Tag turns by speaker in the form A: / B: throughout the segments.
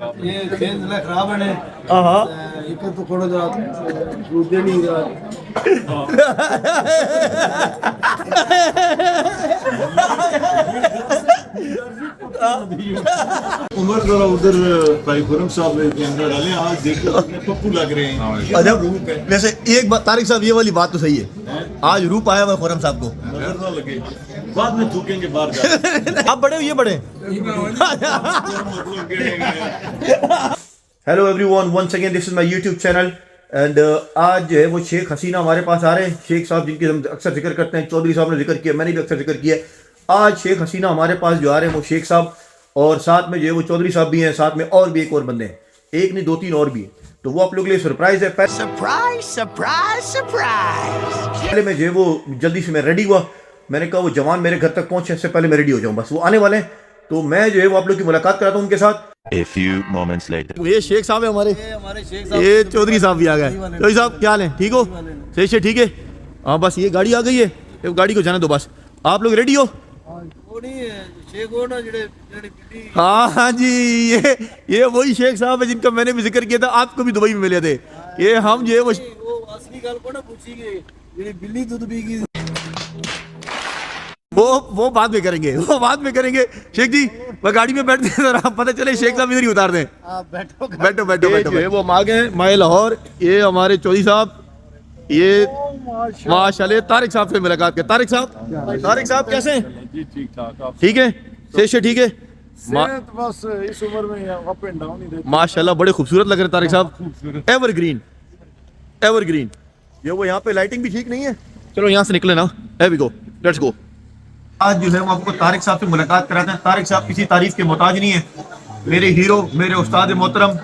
A: ये खेल खराब है
B: हाँ
A: एक तो थोड़ा जा दूध नहीं रहा उमर जरा उधर भाई खुरम साहब के अंदर डाले आज देखो कितने पप्पू लग रहे हैं।
B: अच्छा वैसे एक बात तारिक साहब ये वाली बात तो सही है, आज रूप आया हुआ खुरम साहब को,
A: नजर ना लगे बाद में थूकेंगे बाहर जाके।
B: आप बड़े हो ये बड़े। Hello everyone, once again this is my YouTube channel and आज जो है वो शेख हसीना हमारे पास आ रहे हैं। शेख साहब जिनकी हम अक्सर जिक्र करते हैं, चौधरी साहब ने जिक्र किया, मैंने भी अक्सर जिक्र किया। आज शेख हसीना हमारे पास जो आ रहे हैं वो शेख साहब और साथ में जो है वो चौधरी साहब भी हैं, साथ में और भी एक और बंदे हैं, एक नहीं दो तीन और भी हैं। तो वो आप लोगों के लिए सरप्राइज है।
C: Surprise surprise surprise.
B: पहले मैं जो है वो जल्दी से मैं रेडी हुआ, मैंने कहा वो जवान मेरे घर तक पहुंचे इससे पहले मैं रेडी हो जाऊं, बस वो आने वाले हैं तो मैं जो है वो आप लोग की मुलाकात कराता हूं उनके साथ।
D: A few moments later.
B: ये शेख साहब है हमारे,
A: शेख साहब,
B: ये चौधरी साहब भी आ गए। चौधरी साहब क्या हाल है, ठीक हो? सही से ठीक है। हाँ बस ये गाड़ी आ गई है, ये गाड़ी को जाने दो बस। आप लोग रेडी हो? हाँ जी, ये वही शेख साहब है जिनका मैंने भी जिक्र किया था, आपको भी दुबई में मिले थे। ये हम जो है वो
A: असली गल को ना पूछिए, ये बिल्ली दूध पी गई
B: वो बाद में करेंगे, वो बाद में करेंगे। शेख जी मैं गाड़ी में बैठते हैं जरा, पता चले शेख साहब इधर ही उतार दें।
A: बैठो
B: बैठो बैठो बैठो। वो हम आ गए माए लाहौर, ये हमारे चौधरी साहब, ये माशाल्लाह तारिक साहब से मुलाकात कर। तारिक साहब कैसे हैं?
A: जी ठीक ठाक,
B: ठीक है, से ठीक है।
A: बस इस उम्र में अप एंड डाउन ही रहता है।
B: माशाल्लाह बड़े खूबसूरत लग रहे हैं तारिक साहब, एवरग्रीन एवरग्रीन। ये वो यहाँ पे लाइटिंग भी ठीक नहीं है। चलो यहाँ से निकले ना, वी गो, लेट्स गो। आज जो है हम आपको तारिक साहब से मुलाकात कराते हैं। तारिक साहब किसी तारीफ के मोहताज नहीं है, मेरे हीरो, मेरे उस्ताद मोहतरम।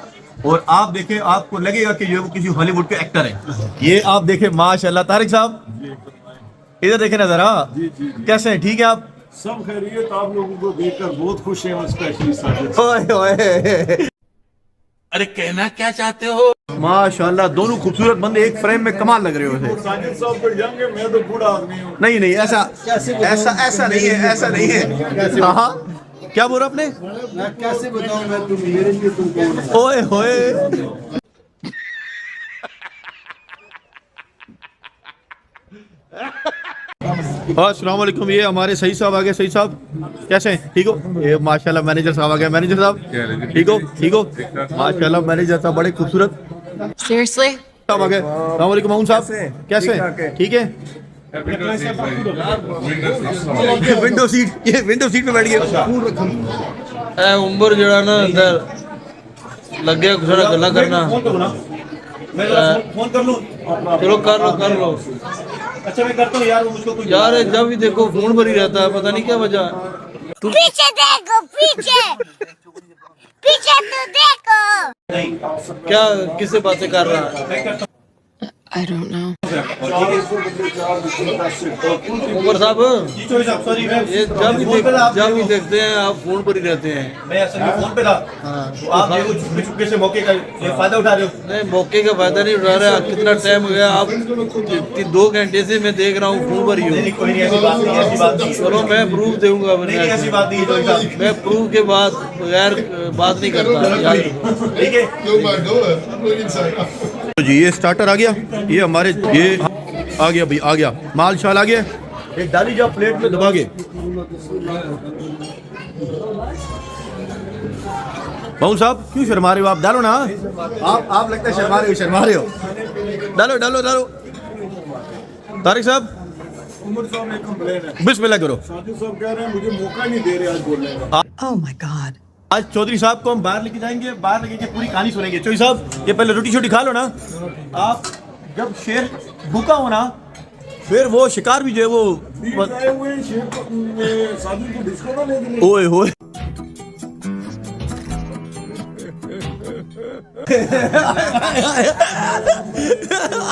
B: और आप देखें आपको लगेगा कि ये वो किसी हॉलीवुड के एक्टर हैं। ये आप देखें माशाल्लाह तारिक साहब, इधर देखें ना जरा, कैसे हैं, ठीक है आप?
A: सब खैरियत, आप लोगों को देखकर बहुत खुश हैं, स्पेशली साजिद।
B: ओए ओए,
C: अरे कहना क्या चाहते हो?
B: माशाल्लाह दोनों खूबसूरत बंदे एक फ्रेम में कमाल लग रहे हो।
A: साजिद साहब तो यंग है, मैं तो बूढ़ा आदमी हूँ।
B: नहीं नहीं, ऐसा नहीं है, ऐसा नहीं है। हाँ क्या बोला आपने?
A: मैं कैसे बताऊं, मैं तुम मेरे लिए तुम कौन हो?
B: ओए होए। अस्सलाम वालेकुम, ये हमारे सही साहब आ गए। सही साहब कैसे हैं, ठीक हो? ये माशाल्लाह मैनेजर साहब आ गए। मैनेजर साहब ठीक हो? ठीक हो माशाल्लाह, मैनेजर साहब बड़े खूबसूरत
E: Seriously?
B: साहब आ गए। अस्सलाम वालेकुम मामून साहब, कैसे हैं, ठीक है? विंडो सीट, ये विंडो सीट पे बैठ गए।
F: उम्र जड़ा ना अंदर लगे थोड़ा गला करना।
B: फोन कर लूं?
F: चलो कर लो।
B: अच्छा मैं करता हूँ यार, वो मुझको कुछ
F: यार जब भी देखो फोन पर ही रहता है, पता नहीं क्या वजह।
E: पीछे देखो, पीछे पीछे तो देखो।
F: क्या किससे बातें कर रहा है?
E: I don't know.
F: उमर साहब,
B: सॉरी
F: ये जब भी देखते हैं आप फोन पर ही रहते हैं।
B: मैं असल में फोन पे था। तो आप ये चुपके से मौके का ये फायदा उठा रहे हो।
F: नहीं, मौके का फायदा नहीं उठा रहे। कितना टाइम हो गया, आप 2 घंटे से मैं देख रहा हूँ फोन पर ही हो।
B: कोई नहीं, ऐसी बात नहीं।
F: चलो मैं प्रूफ दूंगा,
B: ऐसी बात नहीं है।
F: मैं प्रूफ के बाद बगैर बात नहीं करता।
B: ठीक है तो जी, ये स्टार्टर आ गया, ये हमारे ये आ गया भाई, आ गया माल शाल आ गया। एक डाली जा प्लेट में दबा के। मामून साहब क्यों शर्मा रहे हो आप? डालो ना, आप लगता है शर्मा रहे हो। डालो। तारिक साहब बिस्मिल्लाह करो।
A: साजिद साहब कह रहे हैं मुझे मौका नहीं दे रहे आज बोलने का।
E: Oh my God.
B: आज चौधरी साहब को हम बाहर लेके जाएंगे, बाहर लेके पूरी कहानी सुनेंगे। चौधरी साहब ये पहले रोटी छोटी खा लो ना। आप जब शेर भूखा हो ना, फिर वो शिकार भी जो है वो
A: आए हुए हैं, शेर को साजिद को डिस्को ना ले देने।
B: ओए होए।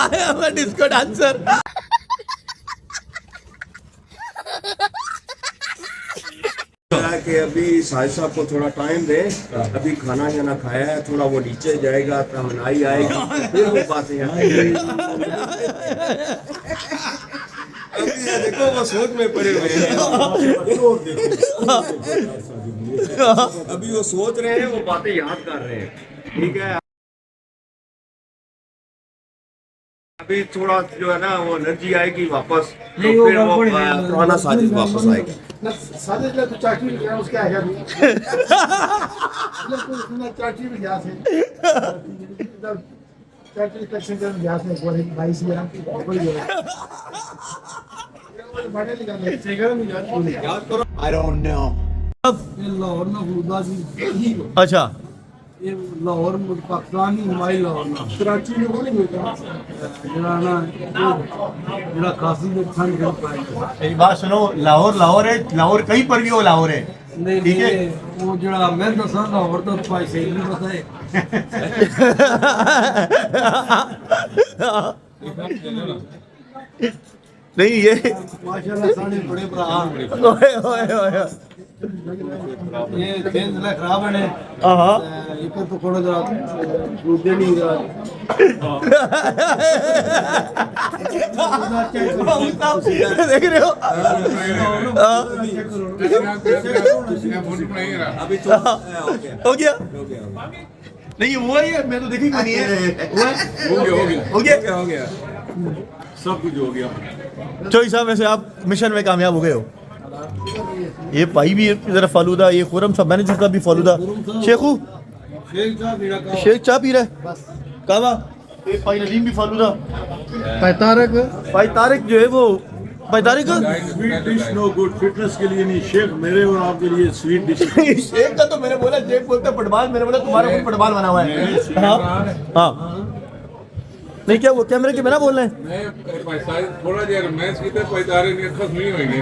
B: I am a disco dancer.
G: कि अभी साहिब साहब को थोड़ा टाइम दे, अभी खाना ना खाया है, थोड़ा वो नीचे जाएगा, तमन्नाई आएगी, फिर वो बातें आएंगी। अभी ये देखो वो सोच में पड़े हुए हैं। अभी वो सोच रहे हैं, वो बातें याद कर रहे हैं। ठीक है, अभी थोड़ा जो है ना वो एनर्जी आएगी वापस, तो फिर वो पुराना साजिद वापस आएगा।
H: साजिद तो चाची भी गया उसके आगे भी चाची भी गया चाची कलेक्शन करने गया से कोई 22 ग्राम की कोई बड़े निकाले सिगर में याद करो।
A: I don't know.
F: ये लाहौर में खुदा जी,
B: अच्छा
F: ये लाहौर में पाकिस्तानी हमारी लाहौर में
H: कराची में कोई नहीं होता
F: जरा ना जरा काशी में ठंड कर पाएगा।
B: मेरी बात सुनो, लाहौर लाहौर है, लाहौर कहीं पर भी हो लाहौर है।
F: नहीं
B: ठीक है।
F: नहीं, वो जरा मैं दसा लाहौर तो पैसे ही नहीं पता है।
B: नहीं ये
F: माशाल्लाह साढ़े बड़े भरा
B: ओए ओए ओए
F: ये खेत जिला खराब है ने
B: हाँ
F: एक तो कोड़ा जरा दूध नहीं जरा
B: देख रहे हो
G: अभी तो
B: हो गया नहीं ये हुआ ही है, मैं तो देखी क्यों नहीं है। हुआ है? हो गया
A: सब कुछ हो गया।
B: चौधरी साहब वैसे आप मिशन में कामयाब हो गए हो। ये भाई भी जरा फालूदा, ये खुरम साहब मैनेजर साहब भी फालूदा, शेखू शेख चाय पी रहा है कावा, ये भाई नदीम भी फालूदा, भाई तारिक जो है वो भाई Tariq
A: sweet dish no good, fitness के लिए नहीं, शेख मेरे और आपके लिए स्वीट डिश।
B: शेख का तो मैंने बोला, शेख बोलते हैं फुटबॉल, मैंने बोला तुम्हारा कोई फुटबॉल बना हुआ है। हाँ नहीं क्या वो कैमरे के बिना बोल रहे हैं।
I: थोड़ा देर मैच की तो पैदारे नहीं खत्म नहीं होंगे।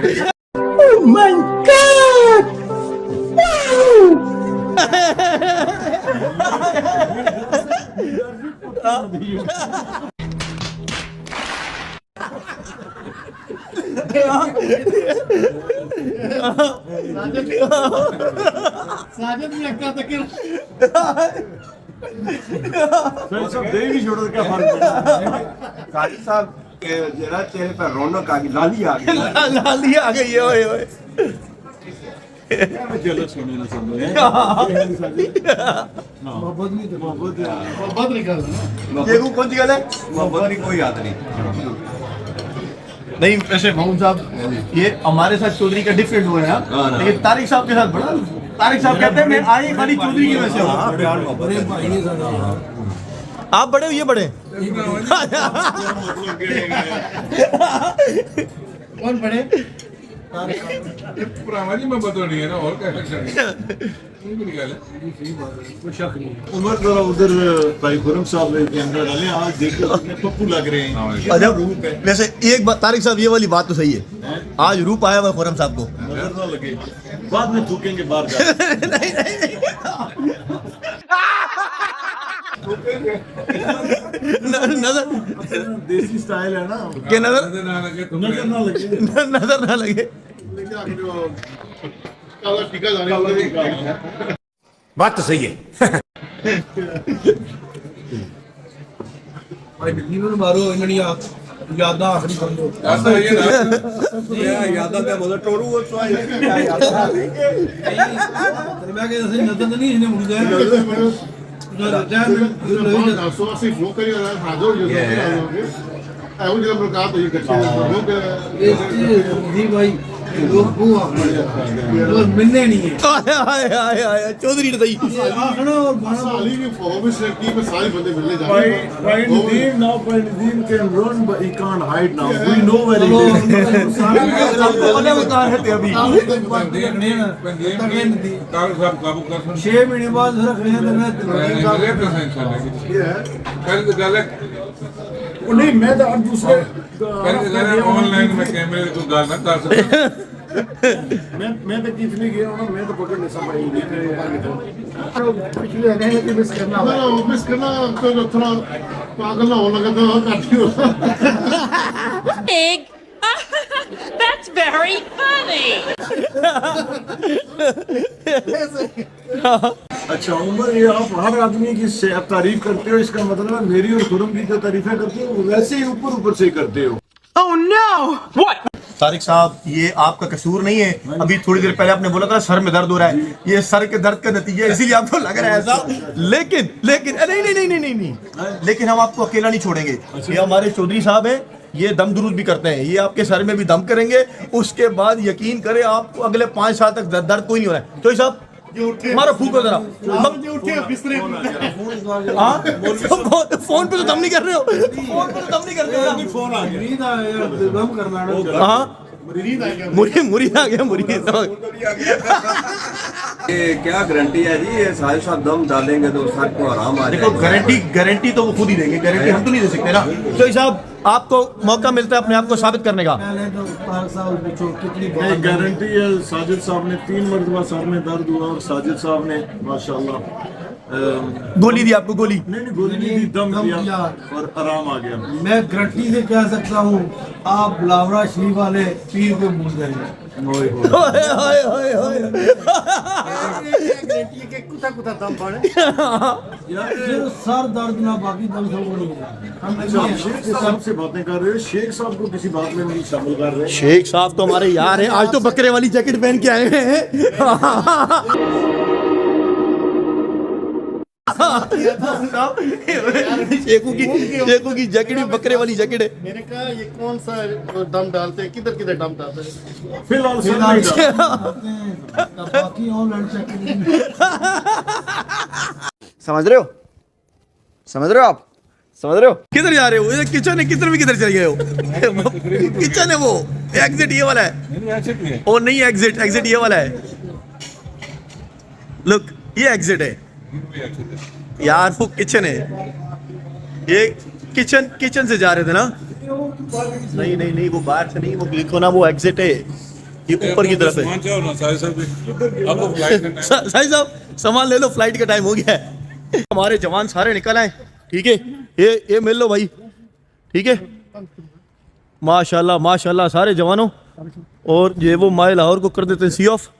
H: साजिद भी लगता था कि
A: सब दे भी छोड़ो, क्या फर्क पड़ा।
G: काजी साहब के जरा चेहरे पर रौनक आ गई, लाली आ गई।
B: लाली आ गई है ओए ओए।
A: चलो सुने ना सब
H: बहुत निकल
B: ये कौन सी गल है?
G: मोहब्बत की कोई याद नहीं।
B: नहीं वैसे मोहम्मद साहब ये हमारे साथ चौधरी का डिफरेंट हुआ है, लेकिन तारिक साहब के साथ बड़ा, तारिक साहब कहते हैं मैं आए खाली चौधरी की वजह से हूँ।
F: बड़े भाई ने सारा
B: आप बड़े हो ये बड़े
H: कौन बड़े
I: पुराना जी मैं बता नहीं है ना, और क्या निकाले
F: कोई शक नहीं है।
A: उमर जरा उधर भाई खुरम साहब के अंदर डाले, आज देखो कितने पप्पू लग रहे हैं।
B: अच्छा वैसे एक बात तारिक साहब, ये वाली बात तो सही है, आज रूप आया हुआ है खुरम साहब को।
A: नजर ना लगे, बाद में थूकेंगे बाहर जाके।
B: नजर
A: देसी स्टाइल है ना,
B: के नजर
I: ना लगे तो
A: नजर ना लगे।
B: नजर ना लगे।
H: काला टीका जाने
C: बात तो सही है।
F: भाई बिल्कुल मारो इन्होंने यादा आखिरी समझो।
I: ऐसा ये ना
G: यादा पे बोला टोरू वो तो आई
F: मैं के जैसे नजर नहीं इन्हें मुड़ गए
H: सो से फ्लो करिए हाजो जो है वो जब प्रकार तो ये करते हैं
F: जी भाई लोग वो मिलने नहीं है।
B: आए चौधरी ने सही
F: आखना और
H: साली की फॉर्म से टीम में सारे बंदे मिलने जा
A: By
H: रहे हैं।
A: Nadeem now, by Nadeem can run, but he can't hide now. We know where he is.
B: कहाँ रहते अभी?
I: कागज साहब काबू कर
F: 6 महीने बाद रख रहे हैं
I: कल गले
H: नहीं मैं तो अब दूसरे
I: ऑनलाइन में कैमरे को गाल ना कर सकते।
H: मैं तो कितने गया हूं ना, मैं तो पकड़ नहीं समझ पिछले कहने कि मिस करना तो थोड़ा पागल ना हो लगा तो काटी हो।
E: Big. That's very funny.
A: अच्छा उमर, ये आप हर आदमी की तारीफ करते हो, इसका मतलब है मेरी और खुरम की जो तारीफें करते हो वैसे ही ऊपर ऊपर से ही करते हो।
B: तारिक साहब ये आपका कसूर नहीं है, अभी थोड़ी देर पहले आपने बोला था सर में दर्द हो रहा है, ये सर के दर्द का नतीजा है, इसीलिए आपको लग रहा है ऐसा। लेकिन लेकिन नहीं, लेकिन हम आपको अकेला नहीं छोड़ेंगे। ये हमारे चौधरी साहब हैं, ये दम दुरुस्त भी करते हैं, ये आपके सर में भी दम करेंगे, उसके बाद यकीन करें आपको अगले 5 साल तक दर्द कोई नहीं हो रहा है। चौधरी साहब हमारा फूको जरा, फोन पे तो दम नहीं कर रहे हो, फोन पे तो दम नहीं कर रहे हो,
A: फोन आ गया।
B: हाँ मुरीद आ गया, मुरीद
G: ये क्या गारंटी है जी, ये साहिब साहब दम डालेंगे तो सर को आराम आ
B: देखो
G: जाएगा।
B: गारंटी तो वो खुद ही देंगे, गारंटी हम तो नहीं दे सकते ना। तो साहब आपको मौका मिलता है अपने आप को साबित करने का।
A: नहीं, गारंटी है। साजिद साहब ने 3 मरतबा सर में दर्द हुआ और साजिद साहब ने माशाल्लाह
B: गोली दी आपको, गोली
A: नहीं गोली नहीं दी, दम दिया और आराम आ गया।
F: मैं गारंटी से कह सकता हूँ आप लावरा शरीफ वाले पीर को भूल जाएंगे। सर दर्द ना बाकी दम सब
A: शेख साहब से बातें कर रहे हो, शेख साहब को किसी बात में नहीं शामिल कर रहे।
B: शेख साहब तो हमारे यार हैं, आज तो बकरे वाली जैकेट पहन के आए हैं। शेखू की जैकेट भी बकरे वाली जैकेट है।
H: मैंने कहा ये कौन सा दम डालते हैं, किधर किधर दम डालते हैं?
A: फिलहाल सर नहीं डाला।
F: बाकी ऑनलाइन चेक
B: समझ रहे हो आप समझ रहे हो? किधर जा रहे हो? ये किचन है, किधर भी किधर चले गए हो? किचन है वो, एग्जिट ये वाला है। ओ नहीं, एग्जिट ये वाला है। लुक ये एग्जिट है यार, वो किचन है। ये किचन से जा रहे थे ना? नहीं वो बाहर से नहीं, वो देखो ना वो एग्जिट है, ये ऊपर की तरफ है। साहिब साहब सामान ले लो, फ्लाइट का टाइम हो गया है। हमारे जवान सारे निकल आए, ठीक है। ये मिल लो भाई, ठीक है। माशाल्लाह सारे जवानों, और ये वो माए लाहौर को कर देते हैं सी ऑफ।